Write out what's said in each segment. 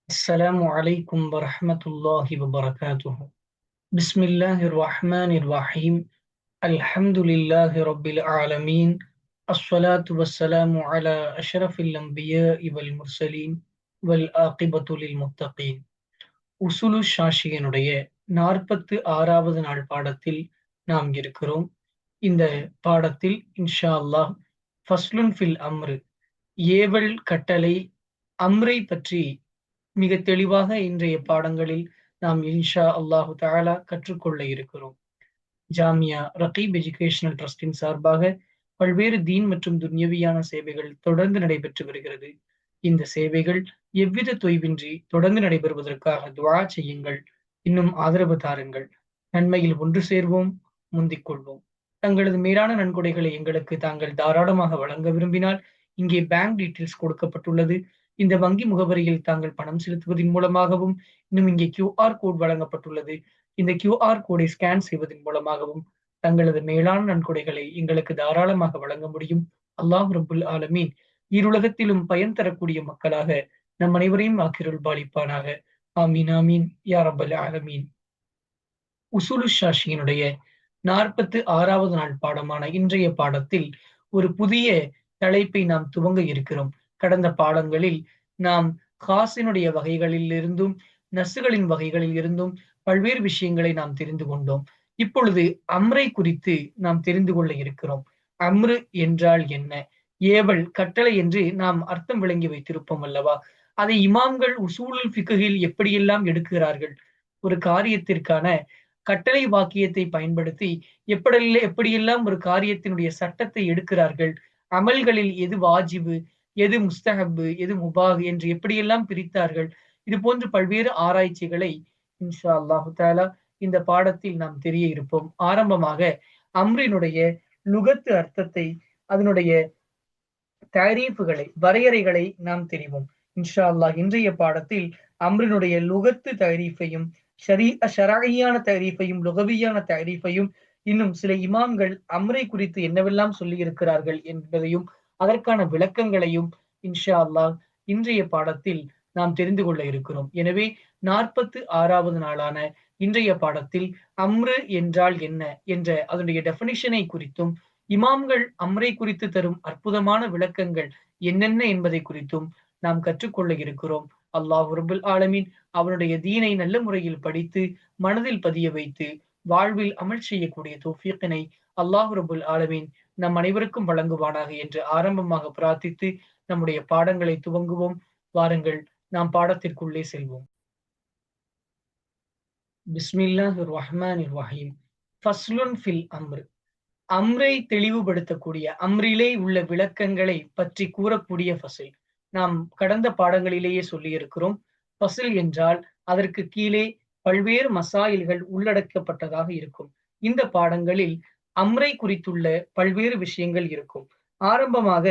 السلام عليكم ورحمة الله وبركاته. بسم الله الرحمن الرحيم. الحمد لله رب العالمين. الصلاة والسلام على أشرف الأنبياء والمرسلين والآقبة للمتقين. உசுலு ஷாஷியனுடைய 46வது நாள் பாடத்தில் நாம் இருக்கிறோம். இந்த பாடத்தில் இன்ஷா அல்லாஹ் ஃபஸ்லுன் ஃபில் அம்ரு, ஏவல் கட்டளை, அம்ரை பற்றி மிக தெளிவாக இன்றைய பாடங்களில் நாம் இன்ஷா அல்லாஹு தஆலா கற்றுக்கொள்ள இருக்கிறோம். ஜாமியா ரகீப் எஜுகேஷனல் ட்ரஸ்டின் சார்பாக பல்வேறு தீன் மற்றும் துன்யவியான சேவைகள் தொடர்ந்து நடைபெற்று வருகிறது. இந்த சேவைகள் எவ்வித தொய்வின்றி தொடர்ந்து நடைபெறுவதற்காக துஆ செய்யுங்கள். இன்னும் ஆதரவு தாருங்கள். நன்மையில் ஒன்று சேர்வோம், முந்திக் கொள்வோம். தங்களது மேலான நன்கொடைகளை எங்களுக்கு தாங்கள் தாராளமாக வழங்க விரும்பினால் இங்கே பேங்க் டீட்டெயில்ஸ் கொடுக்கப்பட்டுள்ளது. இந்த வங்கி முகவரியில் தாங்கள் பணம் செலுத்துவதன் மூலமாகவும், இன்னும் இங்கே QR கோட் வழங்கப்பட்டுள்ளது. இந்த QR கோடை ஸ்கேன் செய்வதன் மூலமாகவும் தங்களது மேலான நன்கொடைகளை எங்களுக்கு தாராளமாக வழங்க முடியும். அல்லாஹ் ரப்புல் ஆலமீன் இருலகத்திலும் பயன் தரக்கூடிய மக்களாக நம் அனைவரையும் ஆக்கிருள் பாலிப்பானாக. ஆமீன் ஆமீன் யா ரப்பல் ஆலமீன். உசூலு ஷாஷியினுடைய 46வது நாள் பாடமான இன்றைய பாடத்தில் ஒரு புதிய தலைப்பை நாம் துவங்க இருக்கிறோம். கடந்த பாடங்களில் நாம் காசினுடைய வகைகளில் இருந்தும் நசுகளின் வகைகளில் இருந்தும் பல்வேறு விஷயங்களை நாம் தெரிந்து கொண்டோம். இப்பொழுது அம்ரை குறித்து நாம் தெரிந்து கொள்ள இருக்கிறோம். அம்ரு என்றால் என்ன? ஏவல், கட்டளை என்று நாம் அர்த்தம் விளங்கி வைத்திருப்போம் அல்லவா? அதை இமாம்கள் உசூலுல் ஃபிக்ஹில் எப்படியெல்லாம் எடுக்கிறார்கள்? ஒரு காரியத்திற்கான கட்டளை வாக்கியத்தை பயன்படுத்தி எப்படியெல்லாம் ஒரு காரியத்தினுடைய சட்டத்தை எடுக்கிறார்கள்? அமல்களில் எது வாஜிபு, எது முஸ்தஹப்பு, எது முபாஹ் என்று எப்படியெல்லாம் பிரித்தார்கள்? இது போன்ற பல்வேறு ஆராய்ச்சிகளை இன்ஷா அல்லாஹு தஆலா இந்த பாடத்தில் நாம் தெரிய இருப்போம். ஆரம்பமாக அம்ரினுடைய லுகத்து அர்த்தத்தை, அதனுடைய தாரீஃப்களை, வரையறைகளை நாம் தெரிவோம். இன்ஷா அல்லாஹ் இன்றைய பாடத்தில் அம்ரினுடைய லுகத்து தாரீஃபையும், ஷரஈயான தாரீஃபையும், லுகவியான தாரீஃபையும், இன்னும் சில இமாம்கள் அம்ரை குறித்து என்னவெல்லாம் சொல்லி இருக்கிறார்கள் என்பதையும் அதற்கான விளக்கங்களையும் இன்ஷா அல்லாஹ் இன்றைய பாடத்தில் நாம் தெரிந்து கொள்ள இருக்கிறோம். எனவே 46வது நாளான இன்றைய பாடத்தில் அம்ரு என்றால் என்ன என்ற அதனுடைய டெஃபினிஷனை குறித்தும், இமாம்கள் அம்ரை குறித்து தரும் அற்புதமான விளக்கங்கள் என்னென்ன என்பதை குறித்தும் நாம் கற்றுக்கொள்ள இருக்கிறோம். அல்லாஹ் ரப்புல் ஆலமீன் அவனுடைய தீனை நல்ல முறையில் படித்து மனதில் பதிய வைத்து வாழ்வில் அமல் செய்யக்கூடிய தௌஃபீக்கினை அல்லாஹ் ரப்புல் ஆலமீன் நம் அனைவருக்கும் வழங்குவானாக என்று ஆரம்பமாக பிரார்த்தித்து நம்முடைய பாடங்களை துவங்குவோம். வாருங்கள், நாம் பாடத்திற்குள்ளே செல்வோம். பிஸ்மில்லாஹிர் ரஹ்மானிர் ரஹீம். ஃபஸ்லுன் ஃபில் அம்ர், அம்ரை தெளிவுபடுத்தக்கூடிய, அம்ரிலே உள்ள விளக்கங்களை பற்றி கூறக்கூடிய ஃபஸ்ல். நாம் கடந்த பாடங்களிலேயே சொல்லி இருக்கிறோம். ஃபஸ்ல் என்றால் அதற்கு கீழே பல்வேறு மசாயில்கள் உள்ளடக்கப்பட்டதாக இருக்கும். இந்த பாடங்களில் அம்ரை குறித்துள்ள பல்வேறு விஷயங்கள் இருக்கும். ஆரம்பமாக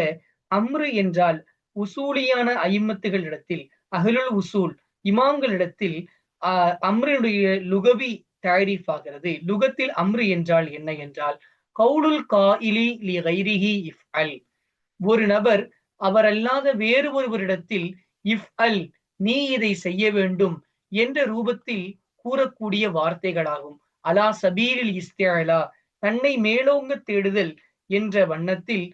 அம்ரு என்றால் உசூலியான ஐம்மத்துகளிடத்தில், அஹ்லுல் உசூல் இமாம்களிடத்தில் அம்ருடைய லுகவி தாரீஃப் ஆகிறது. லுகத்தில் அம்ரு என்றால் என்ன என்றால் கவுலுல் காயிலி லி கைரிஹி இஃப்அல், ஒரு நபர் அவரல்லாத வேறு ஒருவரிடத்தில் இஃப்அல், நீ இதை செய்ய வேண்டும் என்ற ரூபத்தில் கூறக்கூடிய வார்த்தைகளாகும். அலா சபீலில் இஸ்திஅலா, தன்னை மேலோங்க தேடுதல் என்ற வண்ணத்தில்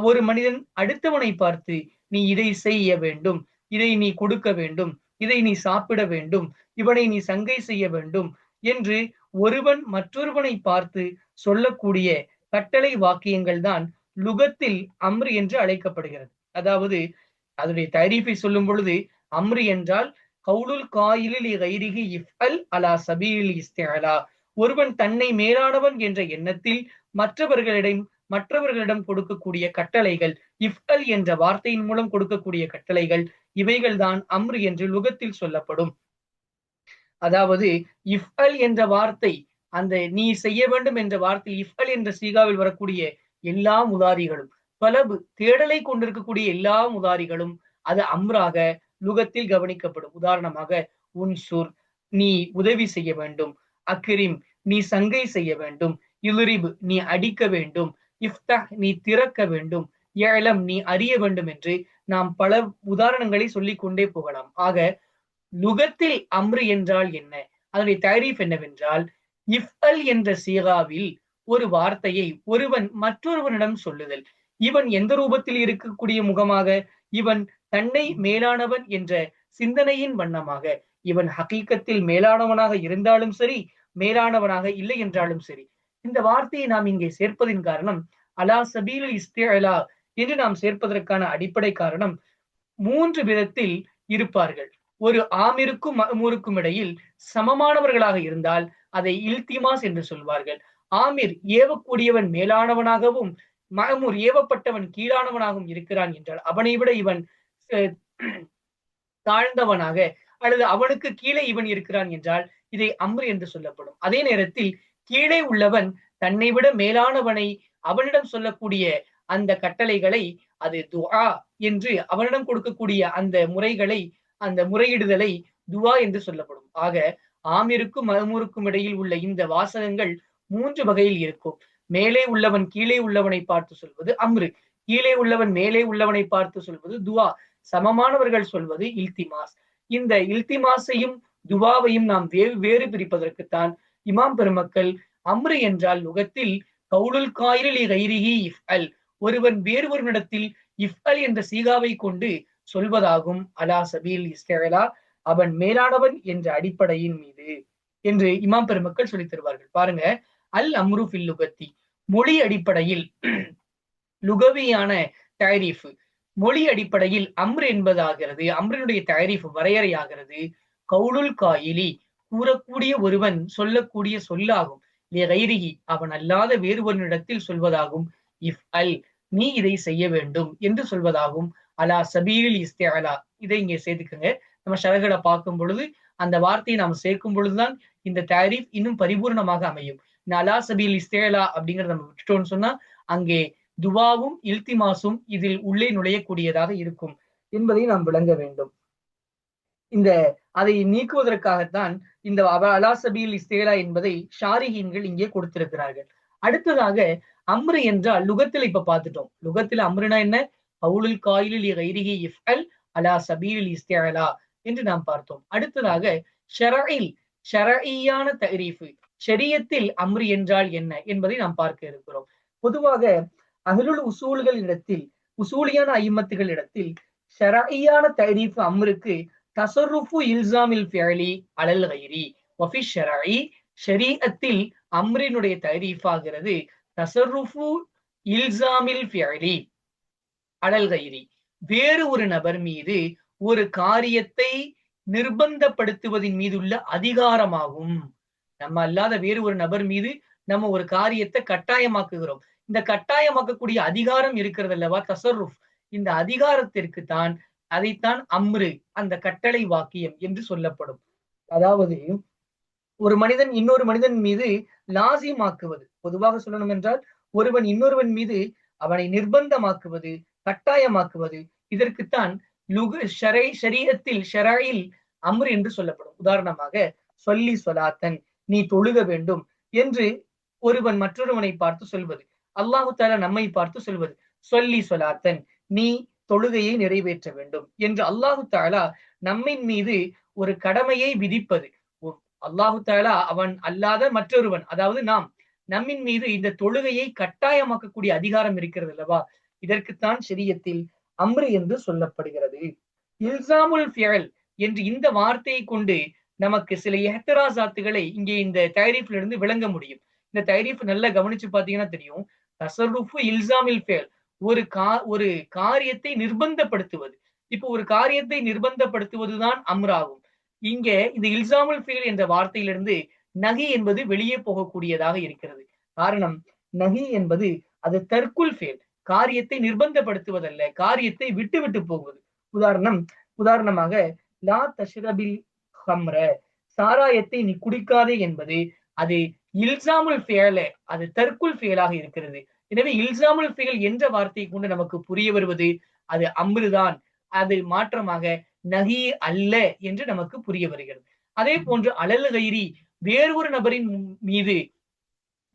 ஒரு மனிதன் அடுத்தவனை பார்த்து நீ இதை செய்ய வேண்டும், இதை நீ கொடுக்க வேண்டும், இதை நீ சாப்பிட வேண்டும், இவனை நீ சங்கை செய்ய வேண்டும் என்று ஒருவன் மற்றொருவனை பார்த்து சொல்லக்கூடிய கட்டளை வாக்கியங்கள் தான் லுகத்தில் அம்ரு என்று அழைக்கப்படுகிறது. அதாவது அதனுடைய தரீஃபை சொல்லும் பொழுது அம்ரு என்றால் கவுலுல் காயிலி கைரிஹி இஃப்அல் அலா சபீலில் இஸ்திஅலா, ஒருவன் தன்னை மேலானவன் என்ற எண்ணத்தில் மற்றவர்களிடம் கொடுக்கக்கூடிய கட்டளைகள், இஃப்அல் என்ற வார்த்தையின் மூலம் கொடுக்கக்கூடிய கட்டளைகள், இவைகள் தான் அம்ரு என்று லுகத்தில் சொல்லப்படும். அதாவது இஃப்அல் என்ற வார்த்தை, அந்த நீ செய்ய வேண்டும் என்ற வார்த்தை இஃப்அல் என்ற சீகாவில் வரக்கூடிய எல்லா முதாரிகளும், பலபு தேடலை கொண்டிருக்கக்கூடிய எல்லா முதாரிகளும் அது அம்ராக லுகத்தில் கவனிக்கப்படும். உதாரணமாக உன்சுர், நீ உதவி செய்ய வேண்டும், அக்ரிம், நீ சங்கை செய்ய வேண்டும், இலுரிப், நீ அடிக்க வேண்டும், இஃப்தஹ், நீ திறக்க வேண்டும், யஅலம், நீ அறிய வேண்டும் என்று நாம் பல உதாரணங்களை சொல்லிக் கொண்டே போகலாம். ஆக லுகத்தில் அம்ரு என்றால் என்ன, அதனுடைய தாரீஃப் என்னவென்றால், இஃப்அல் என்ற சீகாவில் ஒரு வார்த்தையை ஒருவன் மற்றொருவனிடம் சொல்லுதல். இவன் எந்த ரூபத்தில் இருக்கக்கூடிய முகமாக, இவன் தன்னை மேலானவன் என்ற சிந்தனையின் வண்ணமாக, இவன் ஹகீக்கத்தில் மேலானவனாக இருந்தாலும் சரி, மேலானவனாக இல்லை என்றாலும் சரி, இந்த வார்த்தையை நாம் இங்கே சேர்ப்பதின் காரணம் அலா சபீல் இஸ்திஅலா என்று நாம் சேர்ப்பதற்கான அடிப்படை காரணம், 3 விதத்தில் இருப்பார்கள். ஒரு ஆமிருக்கும் மஅமூருக்கும் இடையில் சமமானவர்களாக இருந்தால் அதை இல்திமாஸ் என்று சொல்வார்கள். ஆமிர் ஏவக்கூடியவன் மேலானவனாகவும் மஅமூர் ஏவப்பட்டவன் கீழானவனாகவும் இருக்கிறான் என்றால், அவனை விட இவன் தாழ்ந்தவனாக அல்லது அவனுக்கு கீழே இவன் இருக்கிறான் என்றால் இதை அம்ரு என்று சொல்லப்படும். அதே நேரத்தில் கீழே உள்ளவன் தன்னை விட மேலானவனை அவனிடம் சொல்லக்கூடிய அந்த கட்டளைகளை, அது துஆ என்று அவனிடம் கொடுக்கக்கூடிய அந்த முறைகளை, அந்த முறையிடுதலை துவா என்று சொல்லப்படும். ஆக ஆமிருக்கும் மஅமூருக்கும் இடையில் உள்ள இந்த வாசகங்கள் 3 வகையில் இருக்கும். மேலே உள்ளவன் கீழே உள்ளவனை பார்த்து சொல்வது அம்ரு, கீழே உள்ளவன் மேலே உள்ளவனை பார்த்து சொல்வது துவா, சமமானவர்கள் சொல்வது இல்திமாஸ். இந்த இல்திமாஸையும் துவாவையும் நாம் வேறு பிரிப்பதற்குத்தான் இமாம் பெருமக்கள் அம்ரு என்றால் லுகத்தில் கவுலுல் காயிலி கைரிஹி இஃப்அல், ஒருவன் வேறு ஒரு இடத்தில் இஃப்அல் என்ற சீகாவை கொண்டு சொல்வதாகும். அலா சபீல் இஸ்திஅலா, அவன் மேலானவன் என்ற அடிப்படையின் மீது என்று இமாம் பெருமக்கள் சொல்லித் தருவார்கள். பாருங்க, அல் அம்ரு ஃபில் லுகத்தி, மொழி அடிப்படையில் லுகவியான தாரீஃப், மொழி அடிப்படையில் அம்ர் என்பதாகிறது. அம்ரினுடைய தாரீஃப் வரையறையாகிறது, கவுலுல் காயிலி, கூறக்கூடிய ஒருவன் சொல்லக்கூடிய சொல்லாகும், லிகைரிஹி, அவன் அல்லாத வேறு ஒரு இடத்தில் சொல்வதாகும், இஃப்அல், நீ இதை செய்ய வேண்டும் என்று சொல்வதாகும். அலா சபீலில் இஸ்திஅலா, இதை இங்கே சேர்த்துக்கங்க. நம்ம ஷரகளை பார்க்கும் பொழுது அந்த வார்த்தையை நாம் சேர்க்கும் பொழுதுதான் இந்த தாரீஃப் இன்னும் பரிபூர்ணமாக அமையும். இந்த அலா சபீல் இஸ்திஅலா அப்படிங்கறத நம்ம விட்டுட்டோம்னு சொன்னா அங்கே துவாவும் இல்திமாசும் இதில் உள்ளே நுழையக்கூடியதாக இருக்கும் என்பதை நாம் விளங்க வேண்டும். இந்த அதை நீக்குவதற்காகத்தான் இந்த அலா சபீல் இஸ்திஅலா என்பதை ஷாரிஹீன்கள் இங்கே கொடுத்திருக்கிறார்கள். அடுத்ததாக அம்ரு என்றால் லுகத்தில் இப்ப பார்த்துட்டோம். லுகத்தில் அம்ருனா என்ன, கவுலுல் காயிலி கைரிஹி இஃப்அல் அலா சபீல் இஸ்திஅலா என்று நாம் பார்த்தோம். அடுத்ததாக ஷரஇல், ஷரஈயான தரீஃப், ஷரியத்தில் அம்ரு என்றால் என்ன என்பதை நாம் பார்க்க இருக்கிறோம். பொதுவாக அஹ்லுல் உசூல்கள் இடத்தில், உசூலியான ஐம்மத்துகள் இடத்தில் ஷரஈயான தரீஃப் அம்ருக்கு தஸர்ருஃபு இல்சாமில் ஃபிஅலி அலல் கைரி வஃபி ஷரஈ, ஷரீஅத்தில் அம்ரினுடைய தரீஃப் ஆகிறது தஸர்ருஃபு இல்சாமில் ஃபிஅலி அலல் கைரி, வேறு ஒரு நபர் மீது ஒரு காரியத்தை நிர்பந்தப்படுத்துவதின் மீது உள்ள அதிகாரமாகும். நம்ம அல்லாத வேறு ஒரு நபர் மீது நம்ம ஒரு காரியத்தை கட்டாயமாக்குகிறோம். இந்த கட்டாயமாக்கக்கூடிய அதிகாரம் இருக்கிறது அல்லவா, தஸர்ருஃப், இந்த அதிகாரத்திற்கு தான், அதைத்தான் அம்ரு, அந்த கட்டளை வாக்கியம் என்று சொல்லப்படும். அதாவது ஒரு மனிதன் இன்னொரு மனிதன் மீது லாசிமாக்குவது, பொதுவாக சொல்லணும் என்றால் ஒருவன் இன்னொருவன் மீது அவனை நிர்பந்தமாக்குவது, கட்டாயமாக்குவது, இதற்குத்தான் ஷரீஅத்தில் ஷரஈல் அம்ர் என்று சொல்லப்படும். உதாரணமாக சொல்லி சொலாத்தன், நீ தொழுக வேண்டும் என்று ஒருவன் மற்றொருவனை பார்த்து சொல்வது, அல்லாஹு தஆலா நம்மை பார்த்து சொல்வது, சொல்லி சொலாத்தன், நீ தொழுகையை நிறைவேற்ற வேண்டும் என்று அல்லாஹு தஆலா நம்மின் மீது ஒரு கடமையை விதிப்பது. அல்லாஹு தஆலா அவன் அல்லாத மற்றொருவன், அதாவது நாம், நம்மின் மீது இந்த தொழுகையை கட்டாயமாக்கக்கூடிய அதிகாரம் இருக்கிறது அல்லவா, இதற்குத்தான் ஷரியத்தில் அம்ரு என்று சொல்லப்படுகிறது. இல்சாமுல் ஃபிஅல் என்று இந்த வார்த்தையை கொண்டு நமக்கு சில இஹ்திராஸாத்துகளை இங்கே இந்த தரீஃப்ல இருந்து விளங்க முடியும். இந்த தரீஃப் நல்லா கவனிச்சு பாத்தீங்கன்னா தெரியும். தஸர்ருஃபு இல்சாமில் ஃபிஅல், ஒரு காரியத்தை நிர்பந்தப்படுத்துவது. இப்போ ஒரு காரியத்தை நிர்பந்தப்படுத்துவதுதான் அம்ராகும். இங்க இந்த இல்சாமுல் ஃபிஅல் என்ற வார்த்தையிலிருந்து நஹி என்பது வெளியே போகக்கூடியதாக இருக்கிறது. காரணம், நஹி என்பது அது தர்க்குல் ஃபிஅல், காரியத்தை நிர்பந்தப்படுத்துவதல்ல, காரியத்தை விட்டு விட்டு போவது. உதாரணமாக லா தஷ்ரபில் ஹம்ர, சாராயத்தை நீ குடிக்காதே என்பது அது இல்சாமுல் ஃபிஅல், அது தர்க்குல் ஃபிஅலாக இருக்கிறது. எனவே இல்சாமுல் ஃபிஅல் என்ற வார்த்தையை கொண்டு நமக்கு புரிய வருவது அது அம்ருதான், அது மாற்றமாக நஹி அல்ல என்று நமக்கு புரிய வருகிறது. அதே போன்று அலல் கைரி, வேறு ஒரு நபரின் மீது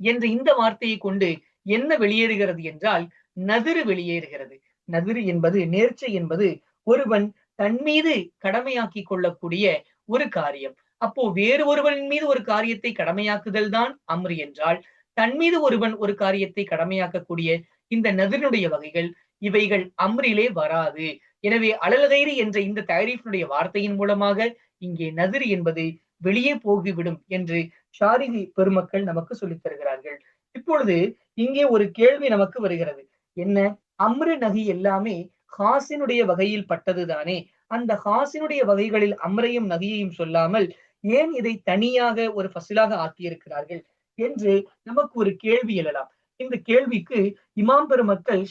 என்ற இந்த வார்த்தையை கொண்டு என்ன வெளியேறுகிறது என்றால் நதிரு வெளியேறுகிறது. நதிரு என்பது, நேர்ச்சை என்பது ஒருவன் தன் மீது கடமையாக்கி கொள்ளக்கூடிய ஒரு காரியம். அப்போ வேறு ஒருவரின் மீது ஒரு காரியத்தை கடமையாக்குதல் தான் அம்ரு என்றால், தன் மீது ஒருவன் ஒரு காரியத்தை கடமையாக்கக்கூடிய இந்த நதிரினுடைய வகைகள், இவைகள் அம்ரிலே வராது. எனவே அலல் என்ற இந்த தரீஃபினுடைய வார்த்தையின் மூலமாக இங்கே நதிர் என்பது வெளியே போகிவிடும் என்று ஷாரிஹி பெருமக்கள் நமக்கு சொல்லித் தருகிறார்கள். இப்பொழுது இங்கே ஒரு கேள்வி நமக்கு வருகிறது. என்ன? அம்ரு நஹி எல்லாமே ஹாசினுடைய வகையில் பட்டதுதானே? அந்த ஹாசினுடைய வகைகளில் அம்ரையும் நகியையும் சொல்லாமல் ஏன் இதை தனியாக ஒரு ஃபசிலாக ஆக்கியிருக்கிறார்கள் என்று நமக்கு ஒரு கேள்வி எழலாம். இந்த கேள்விக்கு இமாம் பெருமக்கள்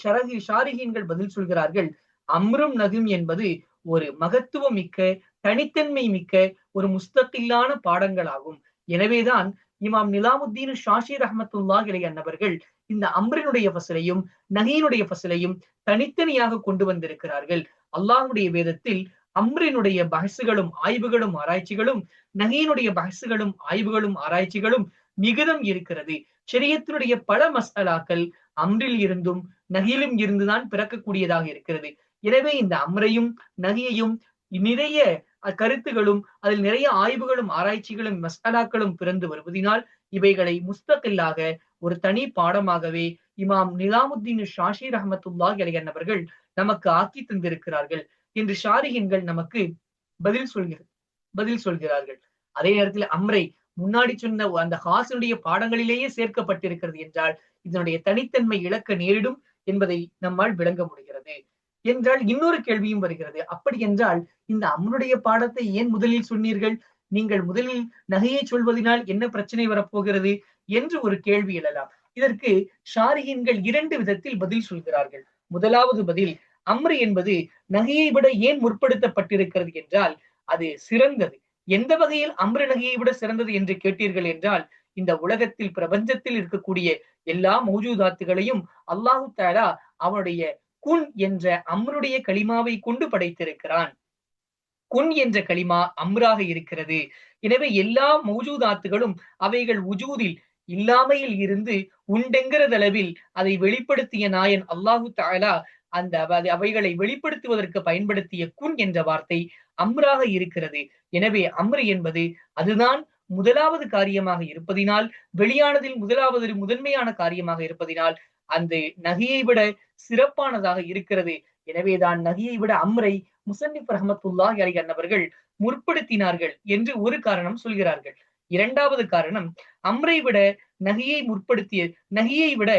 ஷாரிஹீன்கள் பதில் சொல்கிறார்கள். அம்ரும் நகும் என்பது ஒரு மகத்துவம் மிக்க, தனித்தன்மை மிக்க ஒரு முஸ்தகில்லான பாடங்களாகும். எனவேதான் இமாம் நிலாமுத்தீன் ஷாஷி ரஹமத்துல்லாஹி அலைஹி அன்னவர்கள் இந்த அம்ரினுடைய ஃபசலையும் நஹீனுடைய ஃபசலையும் தனித்தனியாக கொண்டு வந்திருக்கிறார்கள். அல்லாஹ்வுடைய வேதத்தில் அம்ரினுடைய பஹசுகளும் ஆய்வுகளும் ஆராய்ச்சிகளும், நஹீனுடைய பஹசுகளும் ஆய்வுகளும் ஆராய்ச்சிகளும் மிகுதம் இருக்கிறது. ஷரியத்தினுடைய பல மஸ்அலாக்கள் அம்ரில் இருந்தும் நஹிலும் இருந்துதான் பிறக்கக்கூடியதாக இருக்கிறது. எனவே இந்த அம்ரையும் நகியையும் நிறைய கருத்துகளும், அதில் நிறைய ஆய்வுகளும் ஆராய்ச்சிகளும் மஸ்அலாக்களும் பிறந்து வருவதனால் இவைகளை முஸ்தகில்லாக ஒரு தனி பாடமாகவே இமாம் நிலாமுத்தீன் ஷாஷி ரஹமத்துல்லாஹி அலைஹி அவர்கள் நமக்கு ஆக்கி தந்திருக்கிறார்கள் என்று ஷாரிஹின்கள் நமக்கு பதில் சொல்கிறார்கள். அதே நேரத்தில் அம்ரை முன்னாடி சொன்ன அந்த ஹாசனுடைய பாடங்களிலேயே சேர்க்கப்பட்டிருக்கிறது என்றால் இதனுடைய தனித்தன்மை இழக்க நேரிடும் என்பதை நம்மால் விளங்க முடிகிறது. என்றால் இன்னொரு கேள்வியும் வருகிறது. அப்படி என்றால் இந்த அம்ருடைய பாடத்தை ஏன் முதலில் சொன்னீர்கள்? நீங்கள் முதலில் நகையை சொல்வதனால் என்ன பிரச்சனை வரப்போகிறது என்று ஒரு கேள்வி எழலாம். இதற்கு ஷாரிஹீன்கள் இரண்டு விதத்தில் பதில் சொல்கிறார்கள். முதலாவது பதில், அம்ரு என்பது நகையை விட ஏன் முற்படுத்தப்பட்டிருக்கிறது என்றால் அது சிறந்தது. எந்த வகையில் அம்ரு நகையை விட சிறந்தது என்று கேட்டீர்கள் என்றால், இந்த உலகத்தில் பிரபஞ்சத்தில் இருக்கக்கூடிய எல்லா மௌஜூதாத்துகளையும் அல்லாஹு தஆலா அவனுடைய குன் என்ற அம்ருடைய கலிமாவை கொண்டு படைத்திருக்கிறான். குன் என்ற கலிமா அம்ராக இருக்கிறது. எனவே எல்லா மௌஜூதாத்துகளும் அவைகள் உஜூதில் இல்லாமையில் இருந்து உண்டென்கிறதளவில் அதை வெளிப்படுத்திய நாயன் அல்லாஹு தஆலா அந்த அவைகளை வெளிப்படுத்துவதற்கு பயன்படுத்திய குன் என்ற வார்த்தை அம்ராக இருக்கிறது. எனவே அம்ரு என்பது அதுதான் முதலாவது காரியமாக இருப்பதினால், வெளியானதில் முதன்மையான காரியமாக இருப்பதினால் அந்த நகியை விட சிறப்பானதாக இருக்கிறது. எனவேதான் நகியை விட அம்ரை முஸன்னிஃப் ரஹ்மத்துல்லாஹி அலைஹி அவர்கள் முற்படுத்தினார்கள் என்று ஒரு காரணம் சொல்கிறார்கள். இரண்டாவது காரணம், அம்ரை விட நகியை விட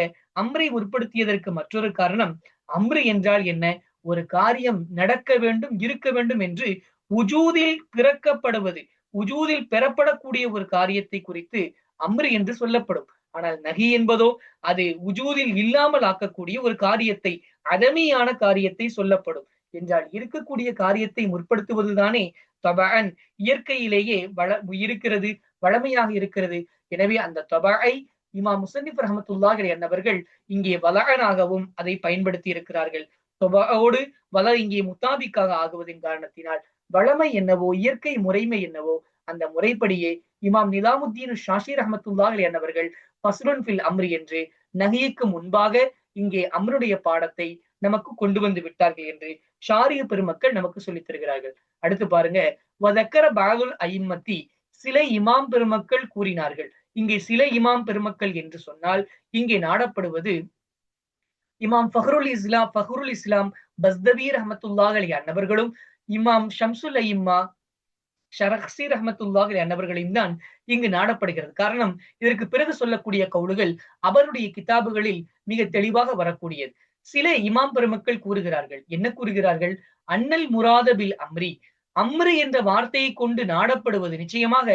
அம்ரை முற்படுத்தியதற்கு மற்றொரு காரணம், அம்ரு என்றால் என்ன? ஒரு காரியம் நடக்க வேண்டும், இருக்க வேண்டும் என்று உஜூதில் பிறக்கப்படுவது, உஜூதில் பெறப்படக்கூடிய ஒரு காரியத்தை குறித்து அம்ரு என்று சொல்லப்படும். ஆனால் நகி என்பதோ அது உஜூதில் இல்லாமல் ஆக்கக்கூடிய ஒரு காரியத்தை, அதமியான காரியத்தை சொல்லப்படும். என்றால் இருக்கக்கூடிய காரியத்தை முற்படுத்துவதுதானே தபஅன் இயற்கையிலேயே இருக்கிறது, வளமையாக இருக்கிறது. எனவே அந்த தபஅை இமாம் முஸன்னிஃப் ரஹ்மத்துல்லாஹி அலைஹி அவர்கள் இங்கே வலஅனாகவும் அதை பயன்படுத்தி இருக்கிறார்கள். தபஅோடு வல இங்கே முத்தாபிக்காக ஆகுவதின் காரணத்தினால் வளமை என்னவோ, இயற்கை முறைமை என்னவோ அந்த முறைப்படியே இமாம் நிலாமுத்தீன் ஷாஷி ரஹ்மத்துல்லாஹி அலைஹி அவர்கள் ஃபஸ்லுன் ஃபில் அம்ரி என்று நஹிக்கு முன்பாக இங்கே அம்ருடைய பாடத்தை நமக்கு கொண்டு வந்து விட்டார்கள் என்று ஷாரிய பெருமக்கள் நமக்கு சொல்லித் தருகிறார்கள். அடுத்து பாருங்க, வதக்கர பாதுல் ஐம்மத்தி, சில இமாம் பெருமக்கள் கூறினார்கள். இங்கே சில இமாம் பெருமக்கள் என்று சொன்னால் இங்கே நாடப்படுவது இமாம் ஃபஹ்ருல் இஸ்லாம் பஸ்தவி ரஹ்மத்துல்லாஹி அலைஹி அன்னவர்களும், இமாம் ஷம்சுல் ஐம்மா ஷரஹ்சி ரஹ்மத்துல்லாஹி அன்னவர்களையும் தான் இங்கு நாடப்படுகிறது. காரணம், இதற்கு பிறகு சொல்லக்கூடிய கவுலுகள் அவருடைய கிதாபுகளில் மிக தெளிவாக வரக்கூடியது. சில இமாம் பெருமக்கள் கூறுகிறார்கள். என்ன கூறுகிறார்கள்? அன்னல் முராதபில் அம்ரி, அம்ரு என்ற வார்த்தையை கொண்டு நாடப்படுவது, நிச்சயமாக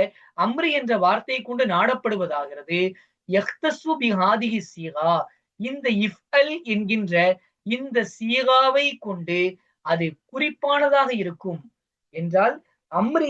அம்ரு என்ற வார்த்தையை கொண்டு நாடப்படுவதாகிறது யக்தஸு பிஹாதிஹி சீகா, இந்த இஃப்அல் என்கின்ற இந்த சீகாவை கொண்டு அது குறிப்பானதாக இருக்கும். என்றால் அம்ரு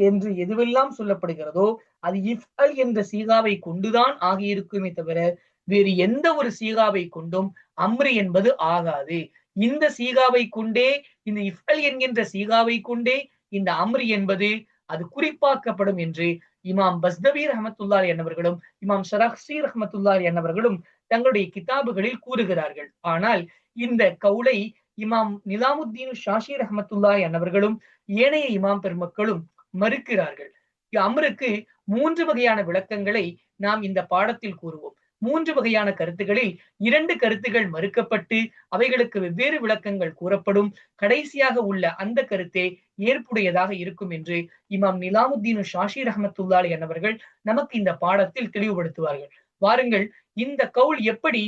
என்று எதுவெல்லாம் சொல்லப்படுகிறதோ அது இஃப்அல் என்ற சீகாவை கொண்டுதான் ஆகியிருக்குமே தவிர வேறு எந்த ஒரு சீகாவை கொண்டும் அம்ரு என்பது ஆகாது. இந்த சீகாவை கொண்டே, இந்த இஃப்அல் என்கின்ற சீகாவை கொண்டே இந்த அம்ரு என்பது அது குறிப்பாக்கப்படும் என்று இமாம் பஸ்தவி ரஹ்மத்துல்லாஹி அன்னவர்களும் இமாம் ஷரஹ்சி ரஹ்மத்துல்லாஹி அன்னவர்களும் தங்களுடைய கிதாபுகளில் கூறுகிறார்கள். ஆனால் இந்த கவுலை இமாம் நிலாமுத்தீன் ஷாஷி ரஹமத்துல்லாஹி அன்னவர்களும் ஏனைய இமாம் பெருமக்களும் மறுக்கிறார்கள். அம்ருக்கு 3 வகையான விளக்கங்களை நாம் இந்த பாடத்தில் கூறுவோம். 3 வகையான கருத்துகளில் 2 கருத்துகள் மறுக்கப்பட்டு அவைகளுக்கு வெவ்வேறு விளக்கங்கள் கூறப்படும். கடைசியாக உள்ள அந்த கருத்தே ஏற்புடையதாக இருக்கும் என்று இமாம் நிலாமுத்தீன் ஷாஷி ரஹமத்துல்லாஹி அன்னவர்கள் நமக்கு இந்த பாடத்தில் தெளிவுபடுத்துவார்கள். வாருங்கள், இந்த கவுல் எப்படி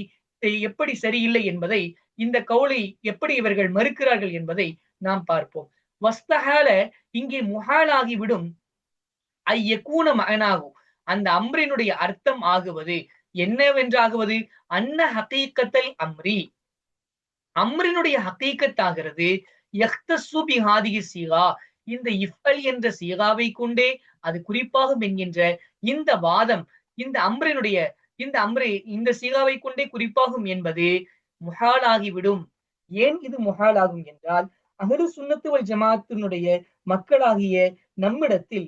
எப்படி சரியில்லை என்பதை, இந்த கவுலை எப்படி இவர்கள் மறுக்கிறார்கள் என்பதை நாம் பார்ப்போம். வஸ்தஹால இங்கே முஹாலாகிவிடும். ஐயக்கூன மகனாகும், அந்த அம்ரினுடைய அர்த்தம் ஆகுவது என்னவென்றாகுவது அன்ன ஹகீக்கத்தல் அம்ரி, அம்ரினுடைய ஹகீக்கத் ஆகிறது. யஹ்தஸ்ஸு பிஹாதிஹி சீகா, இந்த இஃப்அல் என்ற சீகாவை கொண்டே அது குறிப்பாகும் என்கின்ற இந்த வாதம், இந்த அம்ரினுடைய இந்த அம்ரை இந்த சீகாவை கொண்டே குறிப்பாகும் என்பது முஹாலாகிவிடும். ஏன் இது முஹாலாகும் என்றால், அஹ்லு சுன்னத்து வல் ஜமாஅத்தினுடைய மக்களாகிய நம்மிடத்தில்